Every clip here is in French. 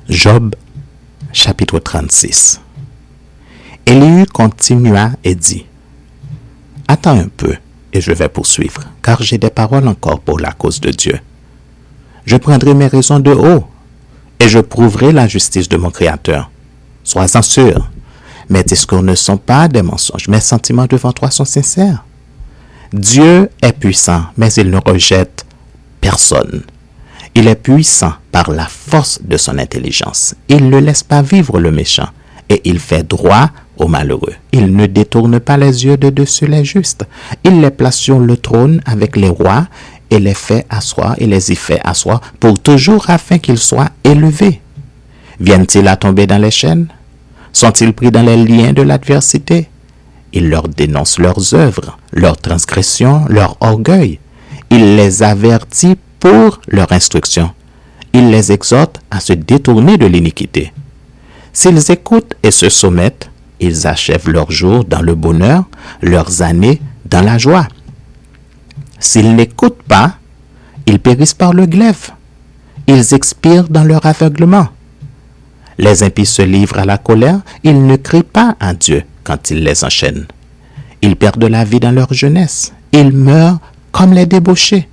Job, chapitre 36. Élihu continua et dit, « Attends un peu, et je vais poursuivre, car j'ai des paroles encore pour la cause de Dieu. Je prendrai mes raisons de haut, et je prouverai la justice de mon Créateur. Sois-en sûr, mes discours ne sont pas des mensonges, mes sentiments devant toi sont sincères. Dieu est puissant, mais il ne rejette personne. Il est puissant par la force de son intelligence. Il ne laisse pas vivre le méchant et il fait droit aux malheureux. Il ne détourne pas les yeux de dessus les justes. Il les place sur le trône avec les rois et les fait asseoir et les y fait asseoir pour toujours afin qu'ils soient élevés. Viennent-ils à tomber dans les chaînes? Sont-ils pris dans les liens de l'adversité? Il leur dénonce leurs œuvres, leurs transgressions, leur orgueil. Il les avertit pour leur instruction. Il les exhorte à se détourner de l'iniquité. S'ils écoutent et se soumettent, ils achèvent leurs jours dans le bonheur, leurs années dans la joie. S'ils n'écoutent pas, ils périssent par le glaive. Ils expirent dans leur aveuglement. Les impies se livrent à la colère, ils ne crient pas à Dieu quand il les enchaîne. Ils perdent la vie dans leur jeunesse, ils meurent comme les débauchés.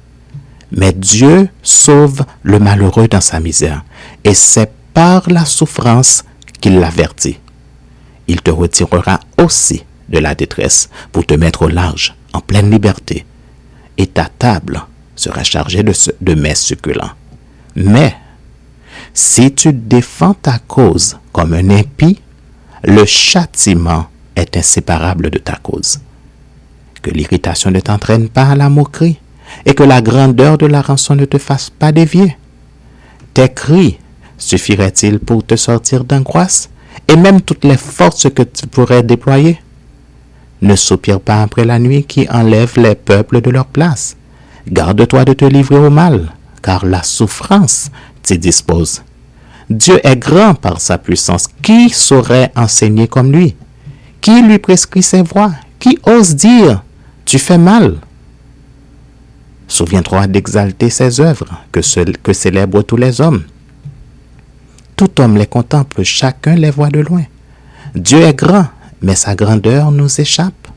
Mais Dieu sauve le malheureux dans sa misère, et c'est par la souffrance qu'il l'avertit. Il te retirera aussi de la détresse pour te mettre au large, en pleine liberté, et ta table sera chargée de mets succulents. Mais si tu défends ta cause comme un impie, le châtiment est inséparable de ta cause. Que l'irritation ne t'entraîne pas à la moquerie et que la grandeur de la rançon ne te fasse pas dévier. Tes cris suffiraient-ils pour te sortir d'angoisse et même toutes les forces que tu pourrais déployer? Ne soupire pas après la nuit qui enlève les peuples de leur place. Garde-toi de te livrer au mal, car la souffrance t'y dispose. Dieu est grand par sa puissance. Qui saurait enseigner comme lui? Qui lui prescrit ses voies? Qui ose dire « Tu fais mal » Souviens-toi d'exalter ses œuvres que célèbrent tous les hommes. Tout homme les contemple, chacun les voit de loin. Dieu est grand, mais sa grandeur nous échappe.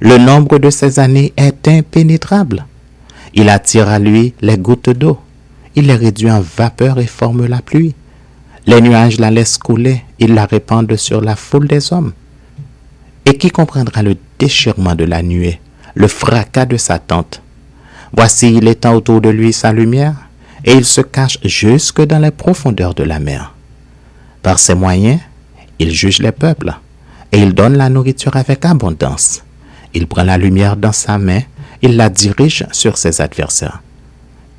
Le nombre de ses années est impénétrable. Il attire à lui les gouttes d'eau. Il les réduit en vapeur et forme la pluie. Les nuages la laissent couler, ils la répandent sur la foule des hommes. Et qui comprendra le déchirement de la nuée, le fracas de sa tente? Voici, il étend autour de lui sa lumière, et il se cache jusque dans les profondeurs de la mer. Par ses moyens, il juge les peuples, et il donne la nourriture avec abondance. Il prend la lumière dans sa main, il la dirige sur ses adversaires.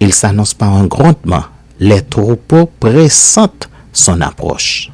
Il s'annonce par un grondement, les troupeaux pressentent son approche.